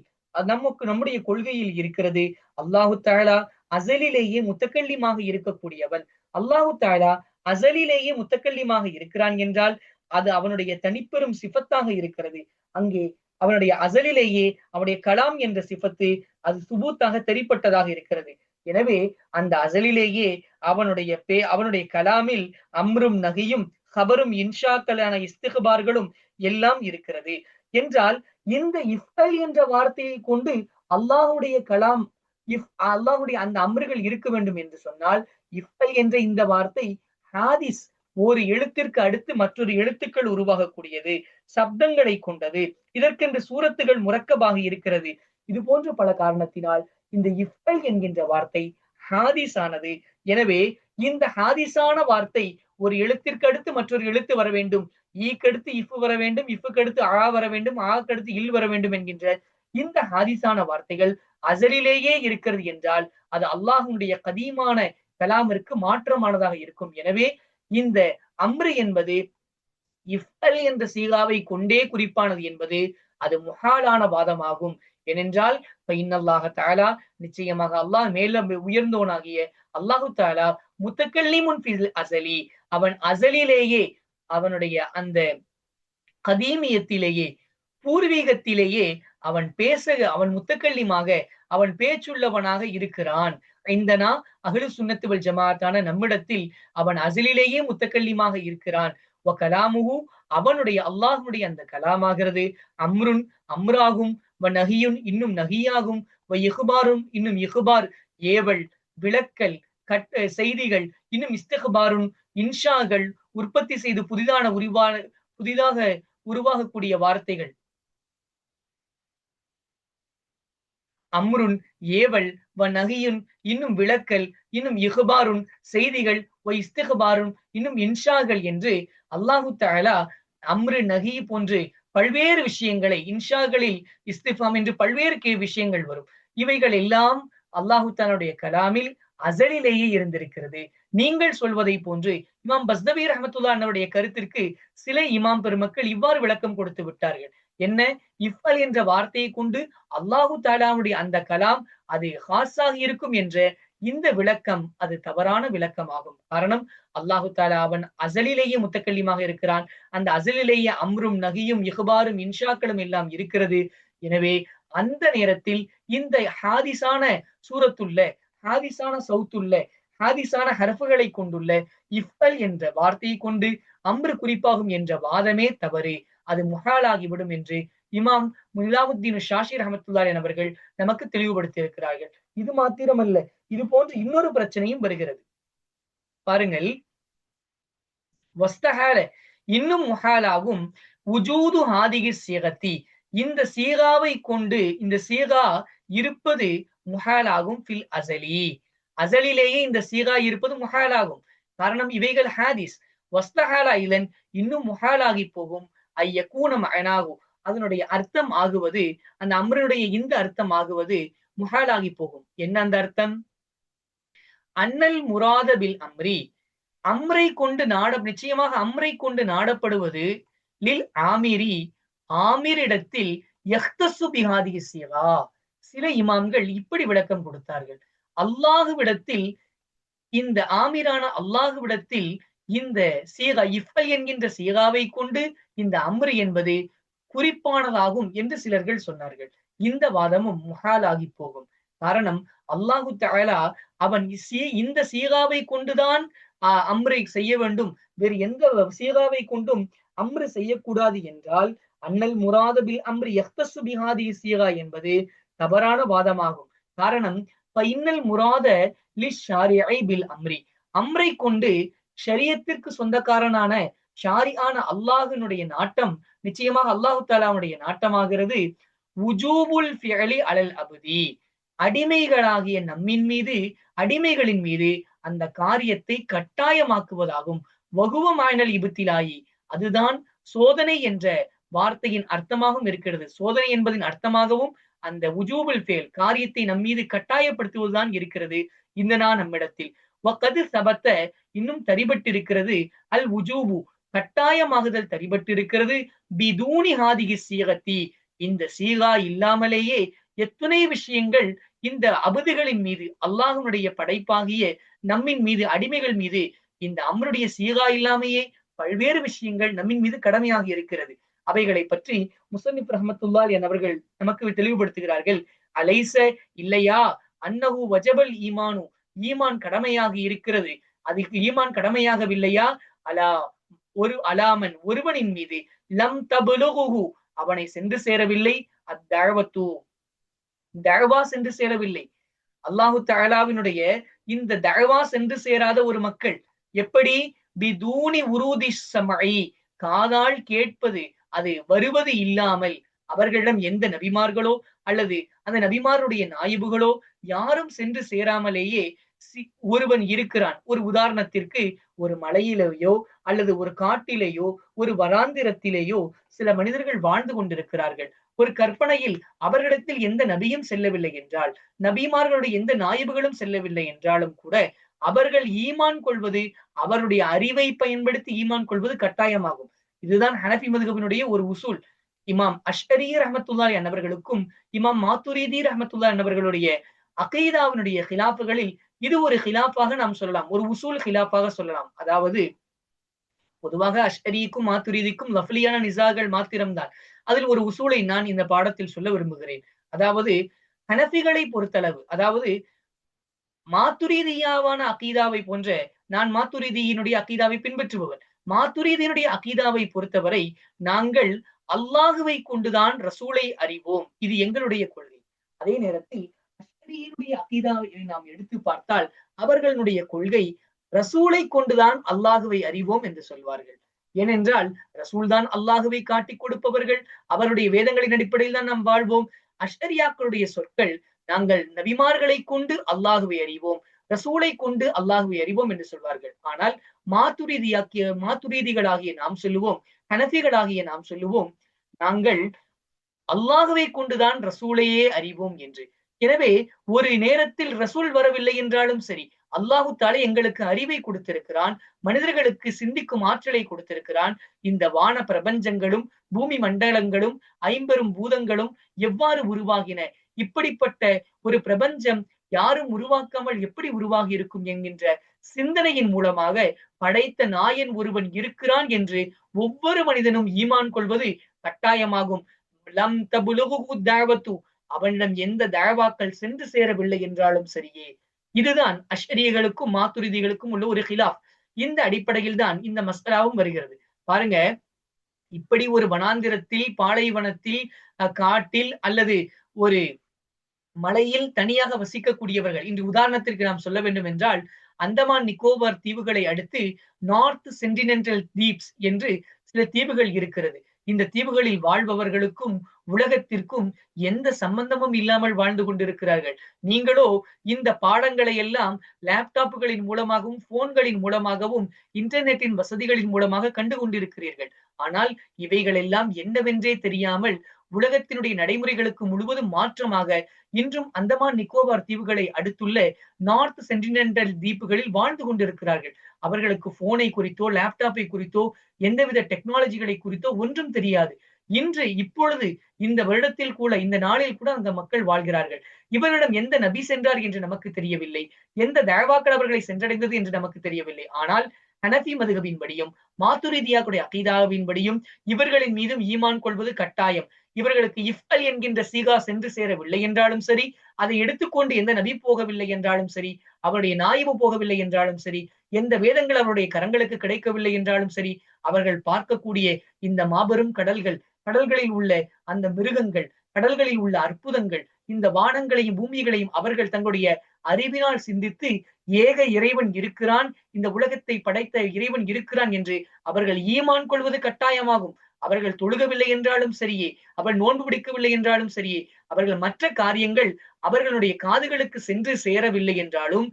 நம்முடைய கொள்கையில் இருக்கிறது, அல்லாஹு தஆலா அசலிலேயே முத்தக்கல்லிமாக இருக்கக்கூடியவன். அல்லாஹு தஆலா அசலிலேயே முத்தக்கல்லிமாக இருக்கிறான் என்றால் அது அவனுடைய தனிப்பெரும் சிஃபத்தாக இருக்கிறது. அங்கே அவனுடைய அசலிலேயே அவனுடைய கலாம் என்ற சிஃபத்து அது சுபூத்தாக தெரிப்பட்டதாக இருக்கிறது. எனவே அந்த அசலிலேயே அவனுடைய கலாமில் அம்ரும் நகியும் ஹபரும் இன்ஷாக்களான இஸ்திக்பார்களும் எல்லாம் இருக்கிறது என்றால், இந்த இஃப்அல் என்ற வார்த்தையை கொண்டு அல்லாஹுடைய கலாம், அல்லாஹுடைய அந்த அம்ருகள் இருக்க வேண்டும் என்று சொன்னால், இஃப்அல் என்ற இந்த வார்த்தை ஹாதிஸ், ஒரு எழுத்திற்கு அடுத்து மற்றொரு எழுத்துக்கள் உருவாகக்கூடியது, சப்தங்களை கொண்டது, இதற்கென்று சூரத்துகள் முரக்கபாக இருக்கிறது. இது போன்ற பல காரணத்தினால் இந்த இஃப்அல் என்கின்ற வார்த்தை ஹாதிஸ் ஆனது. எனவே இந்த ஹாதிஸான வார்த்தை ஒரு எழுத்திற்கு அடுத்து மற்றொரு எழுத்து வர வேண்டும், ஈக்கடுத்து இஃப் வர வேண்டும், இஃப்க்கு அடுத்து ஆ வர வேண்டும், ஆக்கடுத்து இல் வர வேண்டும் என்கின்ற இந்த ஹாதிஸான வார்த்தைகள் அசலிலேயே இருக்கிறது என்றால் அது அல்லாஹ்வுடைய கதீமான கலாமிற்கு மாற்றமானதாக இருக்கும். எனவே இந்த அம்ரு என்பது இஃப்அல் என்ற சீகாவை கொண்டே குறிப்பானது என்பது அது முஹாலான வாதமாகும். ஏனென்றால் இன்னல்லாஹ தஆலா, நிச்சயமாக அல்லாஹ் மேல உயர்ந்தோனாகிய அல்லாஹு தஆலா முத்தக்கல்லிமுன் ஃபில் அஸலி, அவன் அசலிலேயே அவனுடைய அந்த கதீமியத்திலேயே பூர்வீகத்திலேயே அவன் முத்தக்கல்லிமாக அவன் பேச்சுள்ளவனாக இருக்கிறான். இந்தனா அஹ்லு சுன்னத்து வல் ஜமாஅத்தான நம்மிடத்தில் அவன் அசலிலேயே முத்தக்கல்லிமாக இருக்கிறான். வ கலாமுஹு, அவனுடைய அல்லாஹ்வுடைய அந்த கலாமாகிறது. அம்ருன் அம்ராகும், வ நஹியுன் இன்னும் நஹியாகும், வ இஹ்பாரும் இன்னும் இஹ்பார் ஏவல் விளக்கல் செய்திகள், இன்னும் இஸ்திக்பாருன் இன்ஷாகள் உற்பத்தி செய்து புதிதாக உருவாகக்கூடிய வார்த்தைகள். அம்ருன் ஏவல், வ நஹியுன் இன்னும் விளக்கல், இன்னும் இஹ்பாருன் செய்திகள், வ இஸ்திக்பாருன் இன்னும் இன்ஷாகள் என்று அல்லாஹு தஆலா அம்ரு நஹி போன்று பல்வேறு விஷயங்களை, இன்ஷாகளில் இஸ்திஃபாம் என்று பல்வேறு விஷயங்கள் வரும். இவைகள் எல்லாம் அல்லாஹு தஆலாவுடைய கலாமில் அசலிலேயே இருந்திருக்கிறது. நீங்கள் சொல்வதை போன்று இமாம் பஸ்தவி ரஹ்மத்துல்லாஹி அன்ஹுடைய கருத்திற்கு சில இமாம் பெருமக்கள் இவ்வாறு விளக்கம் கொடுத்து விட்டார்கள். என்ன, இஃப்அல் என்ற வார்த்தையை கொண்டு அல்லாஹு தஆலாவுடைய அந்த கலாம் அது ஹாஸாக இருக்கும் என்ற இந்த விளக்கம் அது தவறான விளக்கம் ஆகும். காரணம், அல்லாஹு தஆலா அவன் அசலிலேயே முத்தக்கல்லிமாக இருக்கிறான். அந்த அசலிலேயே அம்ரும் நகியும் இஹ்பாரும் இன்ஷாக்களும் எல்லாம் இருக்கிறது. எனவே அந்த நேரத்தில் இந்த ஹாதிஸான சூரத்துள்ள, ஹாதிஸான சவுத்துள்ள, ஹாதிஸான ஹர்ஃபுகளை கொண்டுள்ள இஃப்அல் என்ற வார்த்தையை கொண்டு அம்ரு குறிப்பாகும் என்ற வாதமே தவறு, அது முஹாலாகிவிடும் என்று இமாம் நிலாமுத்தீன் ஷாஷி ரஹமத்துல்லாஹி அவர்கள் நமக்கு தெளிவுபடுத்தி இருக்கிறார்கள். இது மாத்திரமல்ல, இது போன்று இன்னொரு பிரச்சனையும் வருகிறது. பாருங்கள், வஸ்தஹால இன்னும் முஹாலாகும். உஜூது ஹாதிகி சீகத்தி, இந்த சீகாவை கொண்டு இந்த சீகா இருப்பது முஹாலாகும். ஃபில் அசலி, அசலிலேயே இந்த சீகா இருப்பது முஹாலாகும். காரணம், இவைகள் ஹாதிஸ். வஸ்தஹாலா இலன் இன்னும் முஹாலாகி போகும். ஐயக்கூன மஅனாகு, அதனுடைய அர்த்தம் ஆகுவது, அந்த அம்ருடைய இந்த அர்த்தம் ஆகுவது முஹாலாகி போகும். என்ன அந்த அர்த்தம்? அன்னல் முராத பில் அம்ரி, அம்ரை கொண்டு நிச்சயமாக அம்ரை கொண்டு நாடப்படுவது லில் ஆமிரி, ஆமிரிடத்தில் யஹ்தஸு பிஹாதிஹி ஸிகா. சில இமாம்கள் இப்படி விளக்கம் கொடுத்தார்கள். அல்லாஹ்விடத்தில், இந்த ஆமிரான அல்லாஹ்விடத்தில் இந்த சீகா இஃபல் என்கின்ற சீகாவை கொண்டு இந்த அம்ரு என்பது குறிப்பானதாகும் என்று சிலர்கள் சொன்னார்கள். இந்த வாதமும் முஹாலாகி போகும். காரணம், அல்லாஹு தஆலா அவன் இந்த சீகாவை கொண்டுதான் அம்ரை செய்ய வேண்டும், வேறு எந்த சீகாவை கொண்டும் அம்ரு செய்யக்கூடாது என்றால் அன்னல் முராத பில் அம்ரி யக்தஸு பிஹாதிஹி சீகா என்பது தவறான வாதமாகும். காரணம், இன்னல் முராத லிஷாரிஇ பில் அம்ரி, அம்ரை கொண்டு ஷரியத்திற்கு சொந்தக்காரனான ஷாரிஆன அல்லாஹ்வினுடைய நாட்டம் நிச்சயமாக அல்லாஹு தஆலாவுடைய நாட்டமாகிறது. உஜூபுல் ஃபிஅலி அலல் அப்தி, அடிமைகளாகிய நம்மின் மீது, அடிமைகளின் மீது அந்த காரியத்தை கட்டாயமாக்குவதாகும். வகுவ மாய்னல் இப்திலாயி, அதுதான் சோதனை என்ற வார்த்தையின் அர்த்தமாகவும் இருக்கிறது. சோதனை என்பதின் அர்த்தமாகவும் அந்த உஜூபுல் ஃபேல், காரியத்தை நம் மீது கட்டாயப்படுத்துவதுதான் இருக்கிறது இந்த நம்மிடத்தில். வக்கது சபத்த, இன்னும் தரிபட்டிருக்கிறது, அல் உஜூபு, கட்டாயமாகுதல் தரிபட்டிருக்கிறது, பிதூனி ஹாதிகி சீகத்தி, இந்த சீகா இல்லாமலேயே எத்தனை விஷயங்கள் இந்த அபதுகளின் மீது, அல்லாஹ்வுடைய படைப்பாகிய நம்மின் மீது, அடிமைகள் மீது இந்த அம்ருடைய சீகா இல்லாமையே பல்வேறு விஷயங்கள் நம்மின் மீது கடமையாகி இருக்கிறது. அவைகளை பற்றி முஸன்னிஃப் ரஹ்மத்துல்லாஹி அவர்கள் நமக்கு தெளிவுபடுத்துகிறார்கள். அலைஸ, இல்லையா, அன்னஹு வஜபல் ஈமானு, ஈமான் கடமையாகி இருக்கிறது, அதுக்கு ஈமான் கடமையாகவில்லையா, அலா, ஒரு அலாமன், ஒருவனின் மீது, லம் தபுலுகுஹு, அவனை சென்று சேரவில்லை, அத்தஅவத்து, தஅவா சென்று சேரவில்லை, அல்லாஹு தஆலாவினுடைய இந்த தஅவா சென்று சேராத ஒரு மக்கள் எப்படி, பிதூனி உருதி ஸமஇ, காதால் கேட்பது, அது வருவது இல்லாமல், அவர்களிடம் எந்த நபிமார்களோ அல்லது அந்த நபிமாருடைய நாயிபுகளோ யாரும் சென்று சேராமலேயே ஒருவன் இருக்கிறான். ஒரு உதாரணத்திற்கு, ஒரு மலையிலேயோ அல்லது ஒரு காட்டிலேயோ ஒரு வனாந்திரத்திலேயோ சில மனிதர்கள் வாழ்ந்து கொண்டிருக்கிறார்கள். ஒரு கற்பனையில் அவர்களிடத்தில் எந்த நபியும் செல்லவில்லை என்றால், நபிமார்களுடைய எந்த நாயிபுகளும் செல்லவில்லை என்றாலும் கூட அவர்கள் ஈமான் கொள்வது, அவருடைய அறிவை பயன்படுத்தி ஈமான் கொள்வது கட்டாயமாகும். இதுதான் ஹனஃபி மதுஹபினுடைய ஒரு உசூல். இமாம் அஷ்அரி ரஹ்மத்துல்லாஹி அன்னவர்களுக்கும் இமாம் மாத்துரிதி ரஹ்மத்துல்லாஹி அன்னவர்களுடைய அகீதாவினுடைய ஹிலாஃபுகளில் இது ஒரு ஹிலாஃபாக நாம் சொல்லலாம், ஒரு உசூல் ஹிலாஃபாக சொல்லலாம். அதாவது பொதுவாக அஷ்அரிக்கும் மாத்துரிதிக்கும் லஃப்லியான நிசாகள் மாத்திரம்தான். அதில் ஒரு உசூலை நான் இந்த பாடத்தில் சொல்ல விரும்புகிறேன். அதாவது ஹனஃபிகளை பொறுத்தளவு, அதாவது மாத்துரீதியாவான அகீதாவை போன்ற, நான் மாத்துரீதியினுடைய அகீதாவை பின்பற்றுபவர். மாத்துரீதியினுடைய அகீதாவை பொறுத்தவரை நாங்கள் அல்லாஹுவை கொண்டுதான் ரசூலை அறிவோம், இது எங்களுடைய கொள்கை. அதே நேரத்தில் அஷ்அரியினுடைய அகீதாவை நாம் எடுத்து பார்த்தால் அவர்களுடைய கொள்கை ரசூலை கொண்டுதான் அல்லாஹுவை அறிவோம் என்று சொல்வார்கள். ஏனென்றால் ரசூல் தான் அல்லாஹுவை காட்டிக் கொடுப்பவர்கள், அவருடைய வேதங்களின் அடிப்படையில் தான் நாம் வாழ்வோம். அஷ்அரியாக்களுடைய சொற்கள், நாங்கள் நபிமார்களை கொண்டு அல்லாஹுவை அறிவோம், ரசூலை கொண்டு அல்லாஹுவை அறிவோம் என்று சொல்வார்கள். ஆனால் மாத்துரீதிகளாகிய நாம் சொல்லுவோம், ஹனஃபிகளாகிய நாம் சொல்லுவோம், நாங்கள் அல்லாஹுவை கொண்டுதான் ரசூலையே அறிவோம் என்று. எனவே ஒரு நேரத்தில் ரசூல் வரவில்லை என்றாலும் சரி, அல்லாஹு தஆலா எங்களுக்கு அறிவை கொடுத்திருக்கிறான், மனிதர்களுக்கு சிந்திக்கும் ஆற்றலை கொடுத்திருக்கிறான். இந்த வான பிரபஞ்சங்களும் பூமி மண்டலங்களும் ஐம்பெரும் பூதங்களும் எவ்வாறு உருவாகின, இப்படிப்பட்ட ஒரு பிரபஞ்சம் யாரும் உருவாக்காமல் எப்படி உருவாகி இருக்கும் என்கின்ற சிந்தனையின் மூலமாக படைத்த நாயன் ஒருவன் இருக்கிறான் என்று ஒவ்வொரு மனிதனும் ஈமான் கொள்வது கட்டாயமாகும். லம் தபுலுகு தஅவத்து, அவனிடம் எந்த தஅவாக்கள் சென்று சேரவில்லை என்றாலும் சரியே. இதுதான் அஷ்அரிகளுக்கும் மாத்துரிதிகளுக்கும் உள்ள ஒரு ஹிலாஃப். இந்த அடிப்படையில் தான் இந்த மஸ்அலாவும் வருகிறது. பாருங்க, இப்படி ஒரு வனாந்திரத்தில், பாலைவனத்தில், காட்டில் அல்லது ஒரு மலையில் தனியாக வசிக்கக்கூடியவர்கள், இன்று உதாரணத்திற்கு நாம் சொல்ல வேண்டும் என்றால், அந்தமான் நிக்கோபார் தீவுகளை அடுத்து நார்த் சென்டினென்டல் தீப்ஸ் என்று சில தீவுகள் இருக்கிறது. இந்த தீவுகளில் வாழ்பவர்களுக்கும் உலகத்திற்கும் எந்த சம்பந்தமும் இல்லாமல் வாழ்ந்து கொண்டிருக்கிறார்கள். நீங்களோ இந்த பாடங்களை எல்லாம் லேப்டாப்புகளின் மூலமாகவும் போன்களின் மூலமாகவும் இன்டர்நெட்டின் வசதிகளின் மூலமாக கண்டு கொண்டிருக்கிறீர்கள். ஆனால் இவைகள் எல்லாம் என்னவென்றே தெரியாமல் உலகத்தினுடைய நடைமுறைகளுக்கு முழுவதும் மாற்றமாக இன்றும் அந்தமான் நிக்கோபார் தீவுகளை அடுத்துள்ள நார்த் சென்டினென்டல் தீப்புகளில் வாழ்ந்து கொண்டிருக்கிறார்கள். அவர்களுக்கு போனை குறித்தோ லேப்டாப்பை குறித்தோ எந்தவித டெக்னாலஜிகளை குறித்தோ ஒன்றும் தெரியாது. இன்று இப்பொழுது இந்த வருடத்தில் கூட, இந்த நாளில் கூட அந்த மக்கள் வாழ்கிறார்கள். இவரிடம் எந்த நபி சென்றார் என்று நமக்கு தெரியவில்லை, எந்த தஅவாக்கள் அவர்களை சென்றடைந்தது என்று நமக்கு தெரியவில்லை. ஆனால் ஹனஃபி மதுஹபின்படியும் மாத்துரிதியாவுடைய அகீதாவின்படியும் இவர்களின் மீதும் ஈமான் கொள்வது கட்டாயம். இவர்களுக்கு இஃப்அல் என்கின்ற சீகா சென்று சேரவில்லை என்றாலும் சரி, அதை எடுத்துக்கொண்டு எந்த நபி போகவில்லை என்றாலும் சரி, அவருடைய நாயிபு போகவில்லை என்றாலும் சரி, எந்த வேதங்கள் அவருடைய கரங்களுக்கு கிடைக்கவில்லை என்றாலும் சரி, அவர்கள் பார்க்கக்கூடிய இந்த மாபெரும் கடல்கள், கடல்களில் உள்ள அந்த மிருகங்கள், கடல்களில் உள்ள அற்புதங்கள், இந்த வானங்களையும் பூமிகளையும் அவர்கள் தங்களுடைய அறிவினால் சிந்தித்து ஏக இறைவன் இருக்கிறான், இந்த உலகத்தை படைத்த இறைவன் இருக்கிறான் என்று அவர்கள் ஈமான் கொள்வது கட்டாயமாகும். அவர்கள் தொழுகவில்லை என்றாலும் சரியே, அவர்கள் நோன்பு பிடிக்கவில்லை என்றாலும் சரியே, அவர்கள் மற்ற காரியங்கள் அவர்களுடைய காதுகளுக்கு சென்று சேரவில்லை என்றாலும்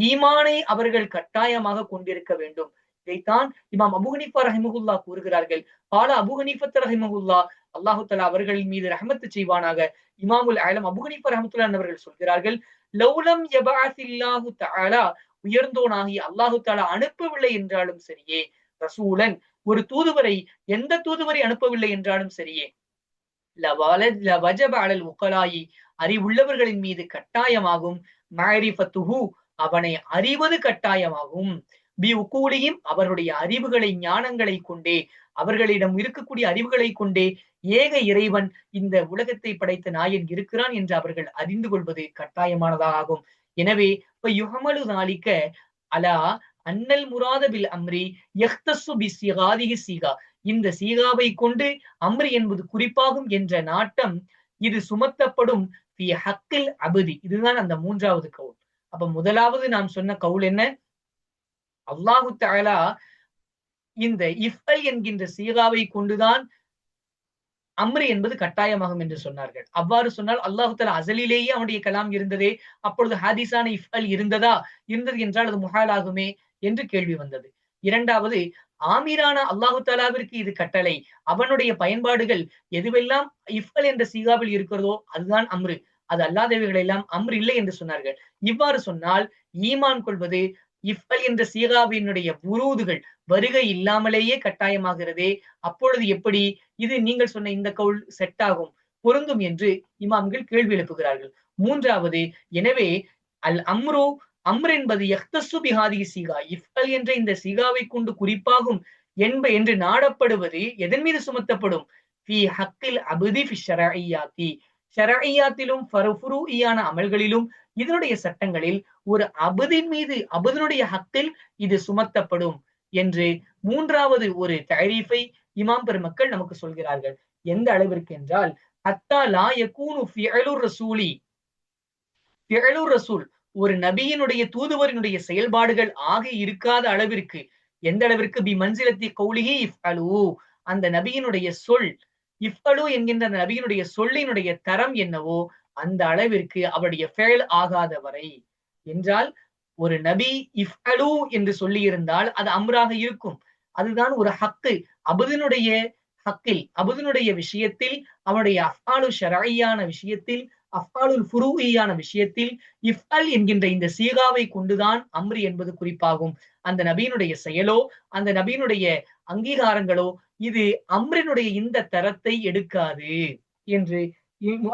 ஈமானை அவர்கள் கட்டாயமாக கொண்டிருக்க வேண்டும். இதைத்தான் இமாம் அபூ ஹனீஃபா ரஹிமஹுல்லா கூறுகிறார்கள். பால அபூ ஹனீஃபத் ரஹிமஹுல்லா, அல்லாஹு தஆலா அவர்களின் மீது ரஹ்மத்து செய்வானாக, இமாமுல் ஆலம் அபூ ஹனீஃபா ரஹ்மத்துல்லாஹி அவர்கள் சொல்கிறார்கள், லௌலம் யபஅஸில்லாஹு தஆலா, உயர்ந்தோனாகிய அல்லாஹு தஆலா அனுப்பவில்லை என்றாலும் சரியே, ரசூலன் ஒரு தூதுவரை, எந்த தூதுவரை அனுப்பவில்லை என்றாலும் சரியே, லவஜப அலல் உகலாயி, அறிவுள்ளவர்களின் மீது கட்டாயமாகும், மஅரிஃபத்துஹு, அவனை அறிவது கட்டாயமாகும், பி உகூலியும், அவருடைய அறிவுகளை ஞானங்களை கொண்டே, அவர்களிடம் இருக்கக்கூடிய அறிவுகளை கொண்டே ஏக இறைவன் இந்த உலகத்தை படைத்த நாயன் இருக்கிறான் என்று அவர்கள் அறிந்து கொள்வது கட்டாயமானதாகும். எனவே இப்ப யுஹமலு நாளிக்க அலா அன்னல் முராத பில் அம்ரி யஹ்தஸ்ஸு பிஸ்ஸிகாதிஹி சீகா, இந்த சீகாவை கொண்டு அம்ரி என்பது குறிப்பாகும் என்ற நாட்டம் இது சுமத்தப்படும் ஃபி ஹக்கில் அபதி. இதுதான் அந்த மூன்றாவது கவுல். அப்ப முதலாவது நாம் சொன்ன கவுல் என்ன? அல்லாஹு தஆலா இந்த இஃப்அல் என்கின்ற சீகாவை கொண்டுதான் அம்ரு என்பது கட்டாயமாகும் என்று சொன்னார்கள். அவ்வாறு சொன்னால் அல்லாஹு தஆலா அசலிலேயே அவனுடைய கலாம் இருந்ததே, அப்பொழுது ஹாதிஸான இஃப்அல் இருந்ததா? இருந்தது என்றால் அது முஹாலாகுமே என்று கேள்வி வந்தது. இரண்டாவது, ஆமீரான அல்லாஹு தஆலாவிற்கு இது கட்டளை, அவனுடைய பயன்பாடுகள் எதுவெல்லாம் இஃப்அல் என்ற சீகாவில் இருக்கிறதோ அதுதான் அம்ரு, அது அல்லாதவைகள் எல்லாம் அம்ரு இல்லை என்று சொன்னார்கள். இவ்வாறு சொன்னால் ஈமான் கொள்வது இஃப்அல் என்ற சீகாவினுடைய உரூதுகள் வருகை இல்லாமலேயே கட்டாயமாகிறதே, அப்பொழுது எப்படி இது நீங்கள் சொன்ன இந்த கவுல் செட் ஆகும், பொருந்தும் என்று இமாம்கள் கேள்வி எழுப்புகிறார்கள். மூன்றாவது, எனவே அல் அம்ரு, அம்ர் என்பது யஹ்தஸ்ஸு பிஹாதிஹி சீகா, இஃப்அல் என்ற இந்த சீகாவை கொண்டு குறிப்பாகும் என்று நாடப்படுவது எதன் மீது சுமத்தப்படும்? ஃபி ஹக்கில் அபதி ஃபி ஷரஇய்யாத்தி, ஷரஇய்யாத்திலும் ஃபுரூஇயான அமல்களிலும் இதனுடைய சட்டங்களில் ஒரு அபதின் மீது, அபதினுடைய ஹக்கில் இது சுமத்தப்படும் என்று மூன்றாவது ஒரு தஅரீஃபை இமாம் பெருமக்கள் நமக்கு சொல்கிறார்கள். எந்த அளவிற்கு என்றால், ஹத்தா லா யகூனு ஃபிஅலுர் ரசூலி, ஃபிஅலுர் ரசூல் ஒரு நபியினுடைய தூதுவரினுடைய செயல்பாடுகள் ஆக இருக்காத அளவிற்கு, எந்த அளவிற்கு? பி மன்சிலத்தி கௌலிஹி இஃப்அலு, அந்த நபியினுடைய சொல், இஃப்அலு என்கின்ற அந்த நபியினுடைய சொல்லினுடைய தரம் என்னவோ அந்த அளவிற்கு அவருடைய ஃபெயல் ஆகாத வரை என்றால், ஒரு நபி இஃப்அலு என்று சொல்லி இருந்தால் அது அம்ராக இருக்கும். அதுதான் ஒரு ஹக்கு. அபுதினுடைய ஹக்கில், அபுதினுடைய விஷயத்தில், அவனுடைய அஃபாலு ஷரஈயான விஷயத்தில், அஃபாலுல் ஃபுரூஇயான விஷயத்தில் இஃப்அல் என்கின்ற இந்த சீகாவை கொண்டுதான் அம்ரி என்பது குறிப்பாகும். அந்த நபியினுடைய செயலோ, அந்த நபியினுடைய அங்கீகாரங்களோ இது அம்ரினுடைய இந்த தரத்தை எடுக்காது என்று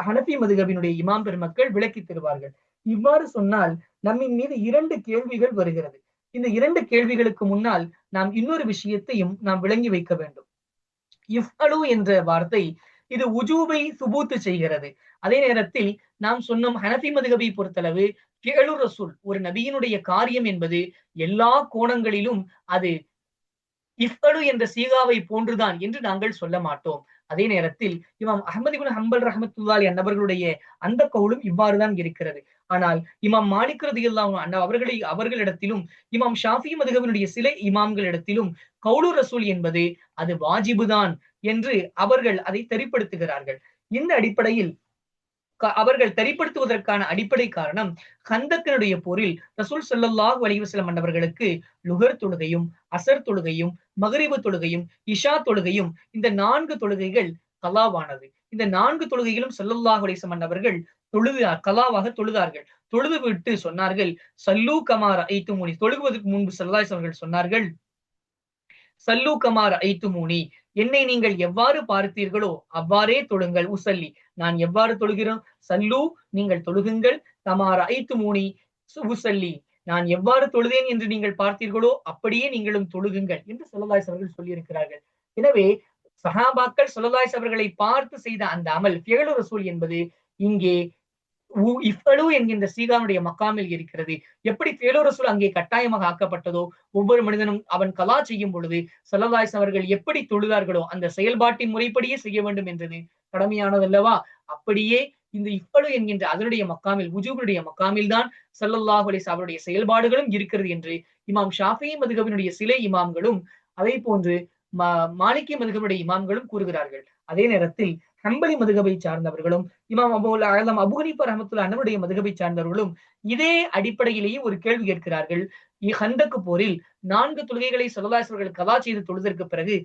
ஹனஃபி மதுஹபினுடைய இமாம் பெருமக்கள் விளக்கி தருவார்கள். இவ்வாறு சொன்னால் நம்மின் மீது இரண்டு கேள்விகள் வருகிறது. இந்த இரண்டு கேள்விகளுக்கு முன்னால் நாம் இன்னொரு விஷயத்தையும் நாம் விளங்கி வைக்க வேண்டும். இஃப்அலு என்ற வார்த்தை இது உஜூபை சுபூத்து செய்கிறது. அதே நேரத்தில் நாம் சொன்னோம் ஹனஃபி மதுஹபை பொறுத்தளவு ஃபிஅலு ரசூல் ஒரு நபியினுடைய காரியம் என்பது எல்லா கோணங்களிலும் அது இஃப்அலு என்ற சீகாவை போன்றுதான் என்று நாங்கள் சொல்ல மாட்டோம். அதே நேரத்தில் இமாம் அஹ்மது இப்னு ஹம்பல் ரஹ்மத்துல்லாஹி அன்னவர்களுடைய அந்த கவுலும் இவ்வாறுதான் இருக்கிறது. ஆனால் இமாம் மாலிக் ரலியல்லாஹு அன்ஹு அவர்களிடத்திலும் இமாம் ஷாஃபி மதுஹபினுடைய சில இமாம்களிடத்திலும் கவுலு ரசூல் என்பது அது வாஜிபுதான் என்று அவர்கள் அதை தெரிப்படுத்துகிறார்கள். இந்த அடிப்படையில் அவர்கள் தெரிப்படுத்துவதற்கான அடிப்படை காரணம், கந்தக்கினுடைய போரில் ரசூல் ஸல்லல்லாஹு அலைஹி வஸல்லம் அவர்களுக்கு லுகர் தொழுகையும், அசர் தொழுகையும், மக்ரிபு தொழுகையும், இஷா தொழுகையும், இந்த 4 தொழுகைகள் கலாவானது. இந்த 4 தொழுகைகளும் ஸல்லல்லாஹு அலைஹி வஸல்லம் அவர்கள் கலாவாக தொழுதார்கள். தொழுது விட்டு சொன்னார்கள், சல்லூ கமா ரஅய்துமூனி, தொழுகுவதற்கு முன்பு ஸல்லல்லாஹு அலைஹி வஸல்லம் அவர்கள் சொன்னார்கள், சல்லூ கமா ரஅய்துமூனி, என்னை நீங்கள் எவ்வாறு பார்த்தீர்களோ அவ்வாறே தொழுங்கள். உசல்லி, நான் எவ்வாறு தொழுகிறோம், சல்லு நீங்கள் தொழுகுங்கள், கமா ரஅய்துமூனி உசல்லி நான் எவ்வாறு தொழுதேன் என்று நீங்கள் பார்த்தீர்களோ அப்படியே நீங்களும் தொழுகுங்கள் என்று ஸல்லல்லாஹு அலைஹி அவர்கள் சொல்லியிருக்கிறார்கள். எனவே சஹாபாக்கள் ஸல்லல்லாஹு அலைஹி அவர்களை பார்த்து செய்த அந்த அமல் ஃபியலு ரசூல் என்பது இங்கே இஃப்அலு என்கின்ற சீகானுடைய மக்காமில் இருக்கிறது. எப்படி ஃபியலு ரசூல் அங்கே கட்டாயமாக ஆக்கப்பட்டதோ, ஒவ்வொரு மனிதனும் அவன் கலா செய்யும் பொழுது ஸல்லல்லாஹு அலைஹி அவர்கள் எப்படி தொழுதார்களோ அந்த செயல்பாட்டின் முறைப்படியே செய்ய வேண்டும் என்றது கடமையானது அல்லவா? அப்படியே இந்த இஃப்அலு என்கின்ற அதனுடைய மக்காமில் வுஜூபுடைய மக்காமில் தான் ஸல்லல்லாஹு அலைஹி அவருடைய செயல்பாடுகளும் இருக்கிறது என்று இமாம் ஷாஃபிஈ மதுஹபினுடைய சில இமாம்களும் அதே போன்று மாலிகி மதுஹபுடைய இமாம்களும் கூறுகிறார்கள். அதே நேரத்தில் ஹம்பலி மதுஹபை சார்ந்தவர்களும் இமாம் அபுல் ஆலம் அபூ ஹனீஃபா ரஹ்மத்துல்லாஹி அன்ஹுடைய மதுஹபை சார்ந்தவர்களும் இதே அடிப்படையிலேயே ஒரு கேள்வி கேட்கிறார்கள். ஹந்தக் போரில் 4 தொழுகைகளை ஸல்லல்லாஹு அலைஹி வஸல்லம் கதா செய்து தொழுதற்கு பிறகு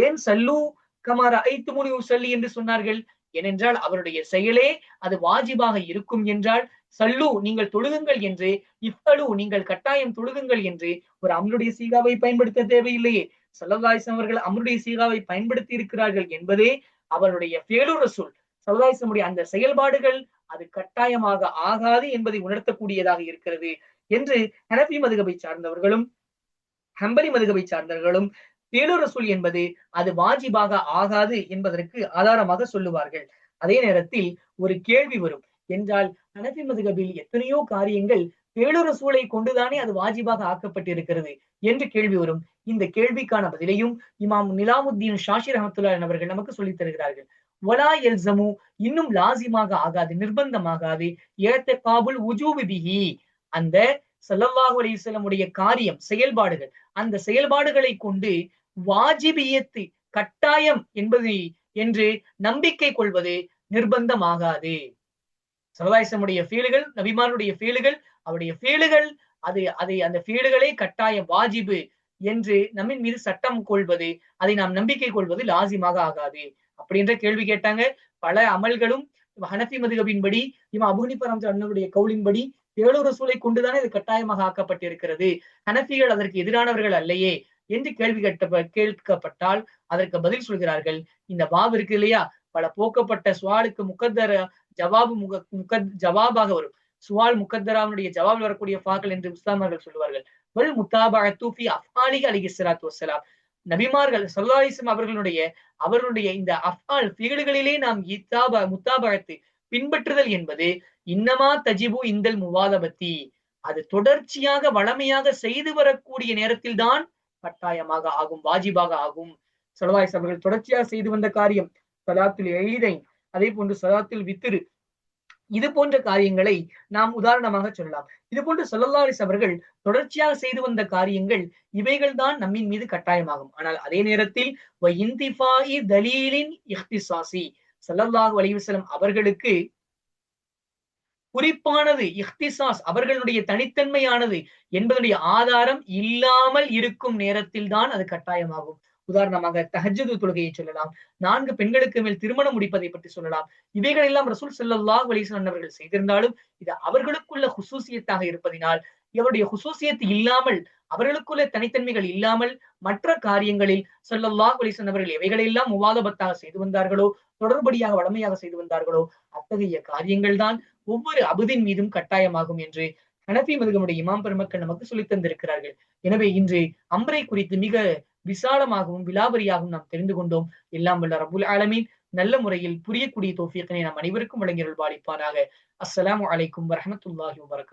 ஏன் சல்லு கமா ரஅய்துமுனி உஸல்லி என்று சொன்னார்கள்? ஏனென்றால் அவருடைய செயலே அது வாஜிபாக இருக்கும் என்றால் சல்லு நீங்கள் தொழுகுங்கள் என்று, இஃப்அலு நீங்கள் கட்டாயம் தொழுகுங்கள் என்று ஒரு அம்ருடைய சீகாவை பயன்படுத்த தேவையில்லையே. ஸல்லல்லாஹு அலைஹி வஸல்லம் அவர்கள் அம்ருடைய சீகாவை பயன்படுத்தி இருக்கிறார்கள் என்பதே அவருடைய ஃபியலு ரசூல் ஸல்லல்லாஹு அலைஹி வஸல்லம் அந்த செயல்பாடுகள் அது கட்டாயமாக ஆகாது என்பதை உணர்த்தக்கூடியதாக இருக்கிறது என்று ஹனஃபி மதுஹபை சார்ந்தவர்களும் ஹம்பலி மதுஹபை சார்ந்தவர்களும் ஃபியலு ரசூல் என்பது அது வாஜிபாக ஆகாது என்பதற்கு ஆதாரமாக சொல்லுவார்கள். அதே நேரத்தில் ஒரு கேள்வி வரும் என்றால் ஹனஃபி மதுஹபில் எத்தனையோ காரியங்கள் ஃபியலு ரசூலை கொண்டுதானே அது வாஜிபாக ஆக்கப்பட்டிருக்கிறது என்று கேள்வி வரும். இந்த கேள்விக்கான பதிலையும் இமாம் நிலாமுத்தீன் ஷாஷி ரஹ்மத்துல்லாஹி அவர்கள் நமக்கு சொல்லித் தருகிறார்கள். வலா யல்ஸமு இன்னும் லாசிமாக ஆகாது, நிர்பந்தமாகாது, இஅ்திகாபுல் வுஜூபி பிஹி அந்த ஸல்லல்லாஹு அலைஹி வஸல்லம் உடைய காரியம் செயல்பாடுகள் அந்த செயல்பாடுகளை கொண்டு வாஜிபியத்து கட்டாயம் என்பது என்று நம்பிக்கை கொள்வது நிர்பந்தமாகாது. ஸல்லல்லாஹு அலைஹி வஸல்லம் ஃபீலுகள் நபிமாருடைய ஃபீலுகள் அவருடைய ஃபீலுகள் அதை அந்த ஃபீலுகளே கட்டாயம் வாஜிபு என்று நம்மின் மீது சட்டம் கொள்வது அதை நாம் நம்பிக்கை கொள்வது லாசிமாக ஆகாது. அப்படின்ற கேள்வி கேட்டாங்க. பல அமல்களும் ஹனஃபி மதுஹபின்படி இமாம் அபூ ஹனீஃபா ரஹ்மத்துல்லாஹி கவுலின்படி ஃபியலு ரசூலை கொண்டுதானே இது கட்டாயமாக ஆக்கப்பட்டிருக்கிறது. ஹனஃபிகள் அதற்கு எதிரானவர்கள் அல்லையே என்று கேள்வி கேட்கப்பட்டால் அதற்கு பதில் சொல்கிறார்கள். இந்த பாப் இருக்கு இல்லையா, பல போக்கப்பட்ட சுவாலுக்கு முகத்தர ஜவாபாக வரும். சுவால் முகத்தராவுடைய ஜவாபில் வரக்கூடிய ஃபாக்கள் என்று இஸ்லாமியர்கள் சொல்லுவார்கள். வல் முத்தாபஅத்து ஃபி அஃஆலிஹி அலைஹி ஸலாத்து வஸ்ஸலாம் நபிமார்கள் ஸல்லல்லாஹு அலைஹி வஸல்லம் அவர்களுடைய இந்த அஃஆல் ஃபியல்களிலே நாம் முத்தாபஅத்து பின்பற்றுதல் என்பது இன்னமா தஜிபு இந்தல் முவாதபத்தி அது தொடர்ச்சியாக வளமையாக செய்து வரக்கூடிய நேரத்தில் தான் கட்டாயமாக ஆகும், வாஜிபாக ஆகும். ஸல்லல்லாஹு அலைஹி அவர்கள் தொடர்ச்சியாக செய்து வந்த காரியம் ஸலாத்துல் ஈதைன், அதே போன்று ஸலாத்துல் வித்ர், இது போன்ற காரியங்களை நாம் உதாரணமாக சொல்லலாம். இது போன்று ஸல்லல்லாஹு அலைஹி அவர்கள் தொடர்ச்சியாக செய்து வந்த காரியங்கள் இவைகள் தான் நம்மின் மீது கட்டாயமாகும். ஆனால் அதே நேரத்தில் வ இன்திஃபாஇ தலீலின் இஹ்திஸாஸி ஸல்லல்லாஹு அலைஹி வஸல்லம் அவர்களுக்கு குறிப்பானது இஹ்திஸாஸ் அவர்களுடைய தனித்தன்மையானது என்பதனுடைய ஆதாரம் இல்லாமல் இருக்கும் நேரத்தில் தான் அது கட்டாயமாகும். உதாரணமாக தஹஜ்ஜுது தொழுகையை சொல்லலாம், 4 பெண்களுக்கு மேல் திருமணம் முடிப்பதை பற்றி சொல்லலாம். இவைகள் எல்லாம் ரசூல் ஸல்லல்லாஹு அலைஹி வஸல்லம் அவர்கள் செய்திருந்தாலும் இது அவர்களுக்குள்ள ஹுசூசியத்தாக இருப்பதினால் இவருடைய ஹுசூசியத் இல்லாமல் அவர்களுக்குள்ள தனித்தன்மைகள் இல்லாமல் மற்ற காரியங்களில் ஸல்லல்லாஹு அலைஹி வஸல்லம் அவர்கள் எவைகளெல்லாம் முவாதபத்தாக செய்து வந்தார்களோ, தொடர்படியாக வளமையாக செய்து வந்தார்களோ அத்தகைய காரியங்கள் தான் ஒவ்வொரு அபுதின் மீதும் கட்டாயமாகும் என்று ஹனஃபி மதுஹபுடைய இமாம் பெருமக்கள் நமக்கு சொல்லித் தந்திருக்கிறார்கள். எனவே இன்று அம்ரை குறித்து மிக விசாலமாகவும் விலாவரியாகவும் நாம் தெரிந்து கொண்டோம். எல்லாம் வல்ல ரப்புல் ஆலமீன் நல்ல முறையில் புரியக்கூடிய தௌஃபீக்கினை நாம் அனைவருக்கும் வழங்கி அருள்பாலிப்பானாக. அஸ்ஸலாமு அலைக்கும் வரஹ்மத்துல்லாஹி வபரகாத்துஹு.